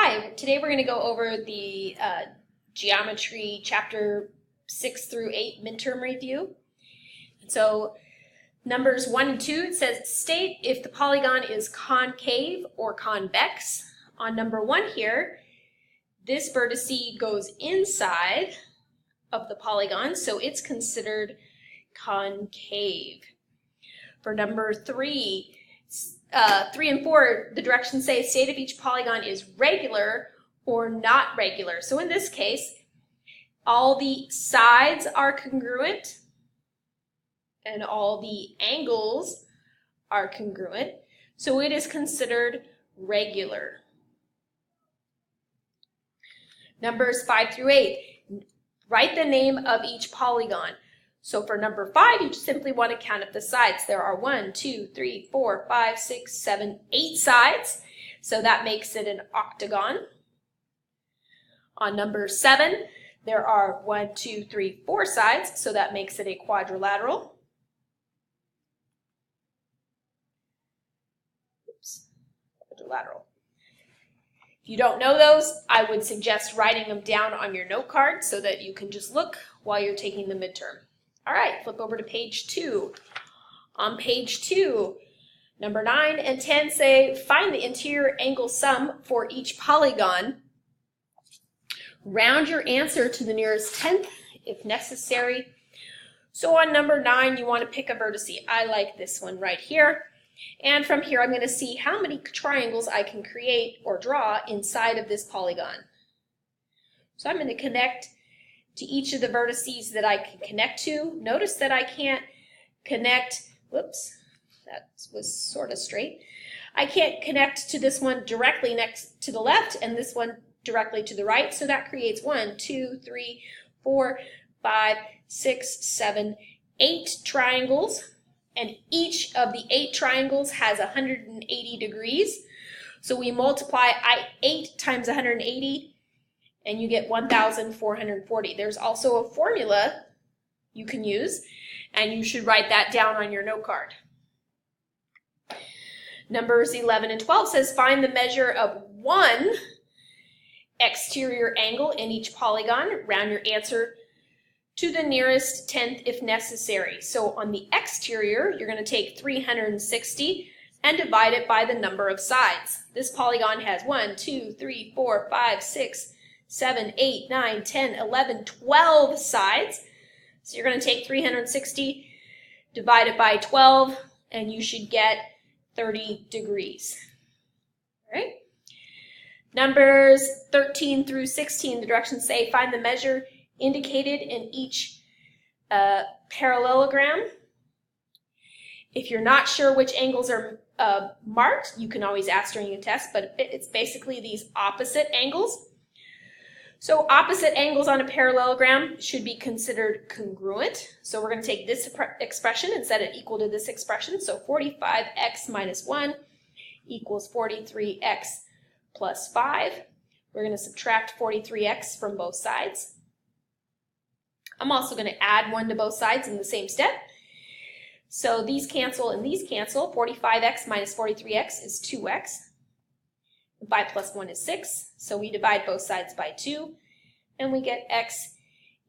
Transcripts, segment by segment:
Hi, today we're going to go over the geometry chapter 6 through 8 midterm review. And so numbers 1 and 2, it says state if the polygon is concave or convex. On number 1 here, this vertice goes inside of the polygon, so it's considered concave. For number 3, 3 and 4, the directions say state if each polygon is regular or not regular. So in this case, all the sides are congruent and all the angles are congruent. So it is considered regular. Numbers 5 through 8, write the name of each polygon. So for number 5, you just simply want to count up the sides. There are 1, 2, 3, 4, 5, 6, 7, 8 sides. So that makes it an octagon. On number 7, there are 1, 2, 3, 4 sides. So that makes it a quadrilateral. Quadrilateral. If you don't know those, I would suggest writing them down on your note card so that you can just look while you're taking the midterm. All right, flip over to page 2. On page 2, number 9 and 10 say, find the interior angle sum for each polygon. Round your answer to the nearest tenth if necessary. So on number 9, you want to pick a vertice. I like this one right here. And from here, I'm going to see how many triangles I can create or draw inside of this polygon. So I'm going to connect to each of the vertices that I can connect to. Notice that I can't connect, whoops, that was sort of straight. I can't connect to this one directly next to the left and this one directly to the right. So that creates 1, 2, 3, 4, 5, 6, 7, 8 triangles. And each of the 8 triangles has 180 degrees. So we multiply 8 times 180 and you get 1,440. There's also a formula you can use, and you should write that down on your note card. Numbers 11 and 12 says find the measure of one exterior angle in each polygon. Round your answer to the nearest tenth if necessary. So on the exterior, you're going to take 360 and divide it by the number of sides. This polygon has 1, 2, 3, 4, 5, 6, 7, 8, 9, 10, 11, 12 sides. So you're going to take 360, divide it by 12, and you should get 30 degrees. All right. Numbers 13 through 16, the directions say find the measure indicated in each parallelogram. If you're not sure which angles are marked, you can always ask during a test, but it's basically these opposite angles. So opposite angles on a parallelogram should be considered congruent. So we're going to take this expression and set it equal to this expression. So 45x minus 1 equals 43x plus 5. We're going to subtract 43x from both sides. I'm also going to add 1 to both sides in the same step. So these cancel and these cancel. 45x minus 43x is 2x. 5 plus 1 is 6. So we divide both sides by 2, and we get x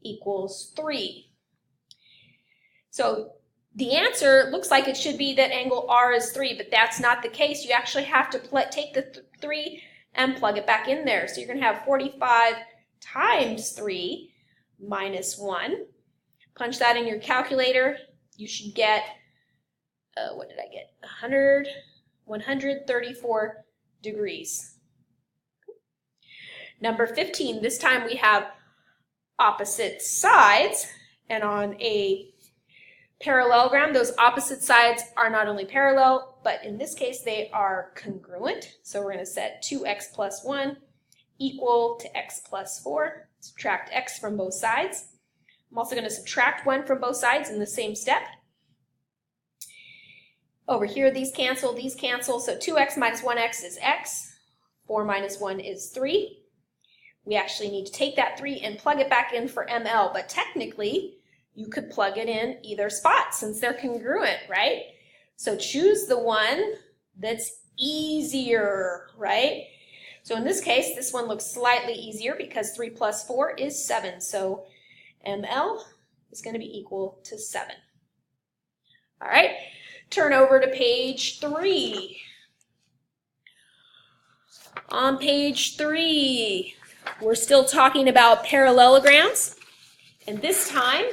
equals 3. So the answer looks like it should be that angle R is 3, but that's not the case. You actually have to take the 3 and plug it back in there. So you're going to have 45 times 3 minus 1. Punch that in your calculator. You should get, what did I get? 134 degrees. Number 15, this time we have opposite sides, and on a parallelogram, those opposite sides are not only parallel, but in this case they are congruent. So we're going to set 2x plus 1 equal to x plus 4. Subtract x from both sides. I'm also going to subtract 1 from both sides in the same step. Over here, these cancel, so 2x minus 1x is x. 4 minus 1 is 3. We actually need to take that 3 and plug it back in for ml, but technically, you could plug it in either spot since they're congruent, right? So choose the one that's easier, right? So in this case, this one looks slightly easier because 3 plus 4 is 7. So ML is going to be equal to 7. All right, turn over to page 3. On page 3, we're still talking about parallelograms. And this time,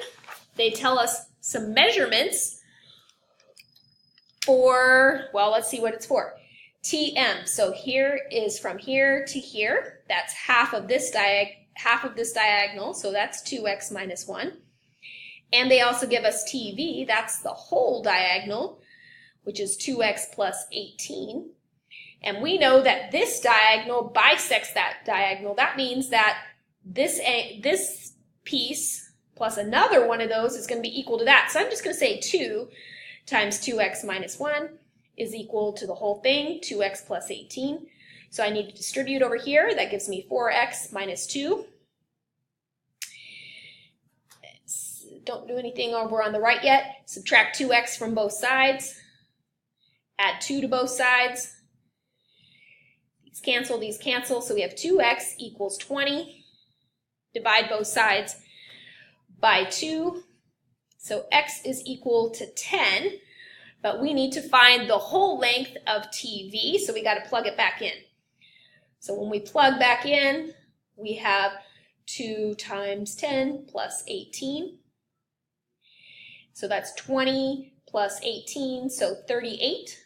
they tell us some measurements for, well, let's see what it's for. TM, so here is from here to here. That's half of this diagonal, so that's 2x minus 1. And they also give us TV, that's the whole diagonal, which is 2x plus 18. And we know that this diagonal bisects that diagonal. That means that this piece plus another one of those is going to be equal to that. So I'm just going to say 2 times 2x minus 1 is equal to the whole thing, 2x plus 18. So I need to distribute over here. That gives me 4x minus 2. Don't do anything over on the right yet. Subtract 2x from both sides. Add 2 to both sides. These cancel, so we have 2x equals 20. Divide both sides by 2. So x is equal to 10, but we need to find the whole length of TV, so we got to plug it back in. So when we plug back in, we have 2 times 10 plus 18. So that's 20 plus 18, so 38.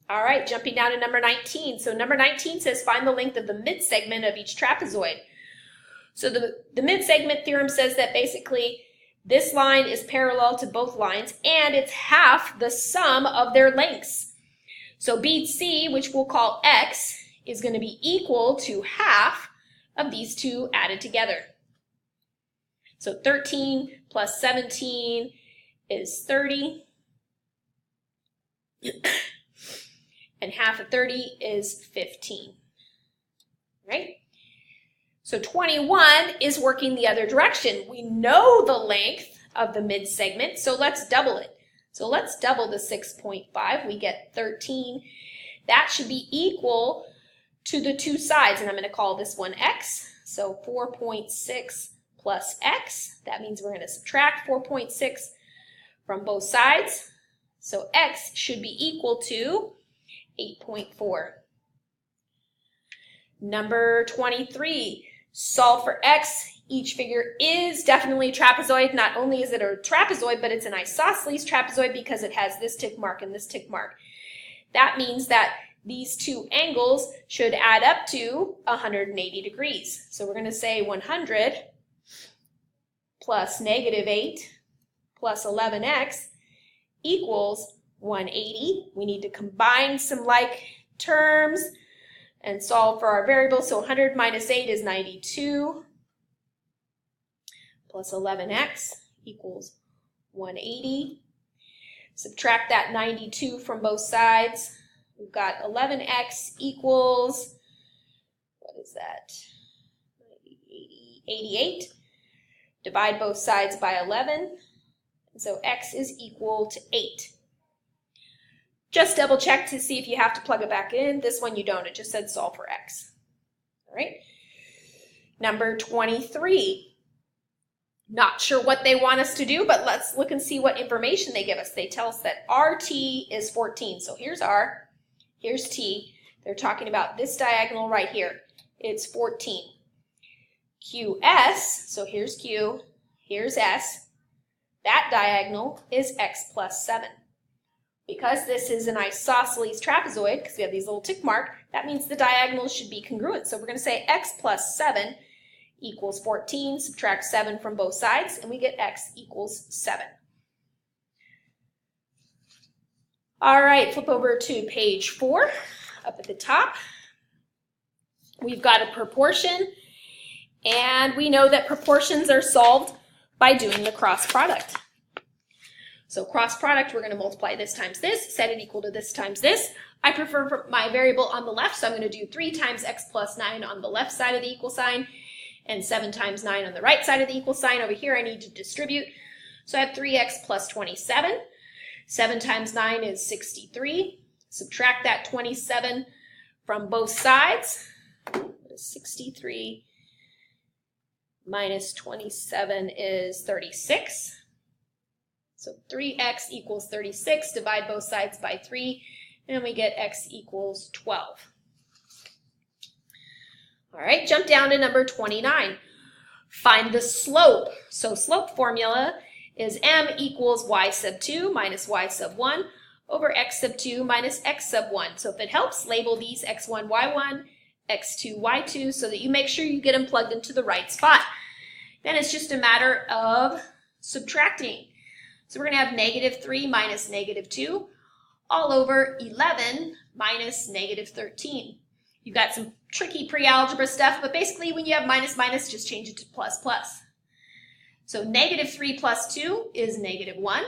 All right, jumping down to number 19. So number 19 says find the length of the midsegment of each trapezoid. So the midsegment theorem says that basically this line is parallel to both lines and it's half the sum of their lengths. So bead C, which we'll call x, is going to be equal to half of these two added together. So 13 plus 17 is 30. And half of 30 is 15, right? So 21 is working the other direction. We know the length of the midsegment, so let's double it. So let's double the 6.5. We get 13. That should be equal to the two sides, and I'm going to call this one x. So 4.6 plus x. That means we're going to subtract 4.6 from both sides. So x should be equal to 8.4. Number 23, solve for x. Each figure is definitely a trapezoid. Not only is it a trapezoid, but it's an isosceles trapezoid because it has this tick mark and this tick mark. That means that these two angles should add up to 180 degrees. So we're going to say 100 plus negative 8 plus 11x equals 180. We need to combine some like terms and solve for our variable. So 100 minus 8 is 92 plus 11x equals 180. Subtract that 92 from both sides. We've got 11x equals, what is that? 88. Divide both sides by 11. So x is equal to 8. Just double check to see if you have to plug it back in. This one you don't. It just said solve for x. All right. Number 23. Not sure what they want us to do, but let's look and see what information they give us. They tell us that RT is 14. So here's R, here's T. They're talking about this diagonal right here. It's 14. QS, so here's Q, here's S. That diagonal is x plus 7. Because this is an isosceles trapezoid, because we have these little tick mark, that means the diagonals should be congruent. So we're going to say x plus 7 equals 14, subtract 7 from both sides, and we get x equals 7. All right, flip over to page 4, up at the top. We've got a proportion, and we know that proportions are solved by doing the cross product. So cross product, we're going to multiply this times this, set it equal to this times this. I prefer my variable on the left, so I'm going to do 3 times x plus 9 on the left side of the equal sign, and 7 times 9 on the right side of the equal sign. Over here I need to distribute. So I have 3x plus 27. 7 times 9 is 63. Subtract that 27 from both sides. 63 minus 27 is 36. So 3x equals 36. Divide both sides by 3, and we get x equals 12. All right, jump down to number 29. Find the slope. So slope formula is m equals y sub 2 minus y sub 1 over x sub 2 minus x sub 1. So if it helps, label these x1, y1, x2, y2, so that you make sure you get them plugged into the right spot. Then it's just a matter of subtracting. So we're going to have negative 3 minus negative 2 all over 11 minus negative 13. You've got some tricky pre-algebra stuff, but basically when you have minus minus, just change it to plus plus. So negative 3 plus 2 is negative 1,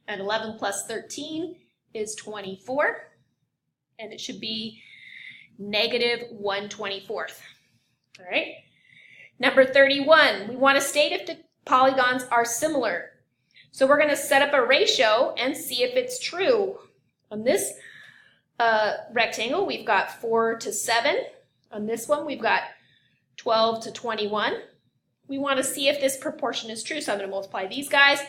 and 11 plus 13 is 24, and it should be negative 1/24. All right. Number 31, we want to state if the polygons are similar. So we're going to set up a ratio and see if it's true. On this rectangle, we've got 4 to 7. On this one, we've got 12 to 21. We want to see if this proportion is true. So I'm going to multiply these guys,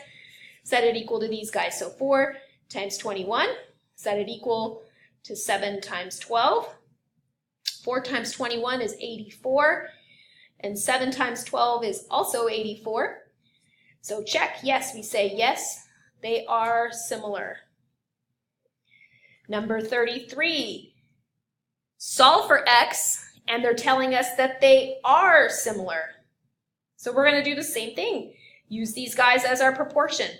set it equal to these guys. So 4 times 21, set it equal to 7 times 12. 4 times 21 is 84, and 7 times 12 is also 84. So check, yes, we say yes, they are similar. Number 33, solve for x, and they're telling us that they are similar. So we're going to do the same thing. Use these guys as our proportion.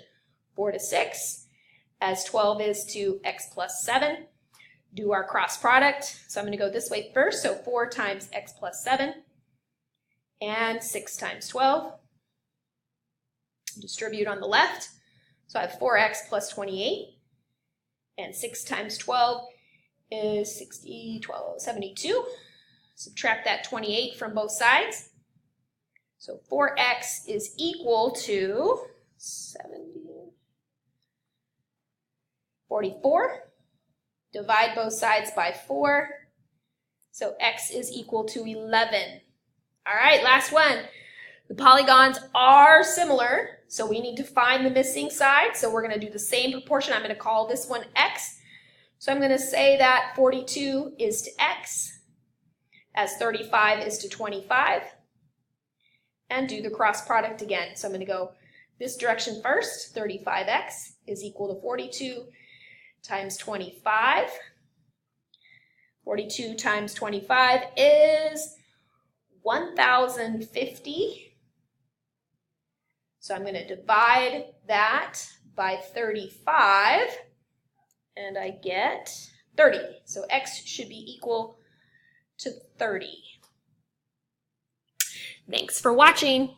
4 to 6, as 12 is to x plus 7. Do our cross product. So I'm going to go this way first. So 4 times x plus 7 and 6 times 12. Distribute on the left. So I have 4x plus 28. And 6 times 12 is 72. Subtract that 28 from both sides. So 4x is equal to 44. Divide both sides by 4. So x is equal to 11. All right, last one. The polygons are similar, so we need to find the missing side. So we're going to do the same proportion. I'm going to call this one x. So I'm going to say that 42 is to x, as 35 is to 25, and do the cross product again. So I'm going to go this direction first. 35x is equal to 42 times 25. 42 times 25 is 1,050. So I'm going to divide that by 35, and I get 30. So x should be equal to 30. Thanks for watching.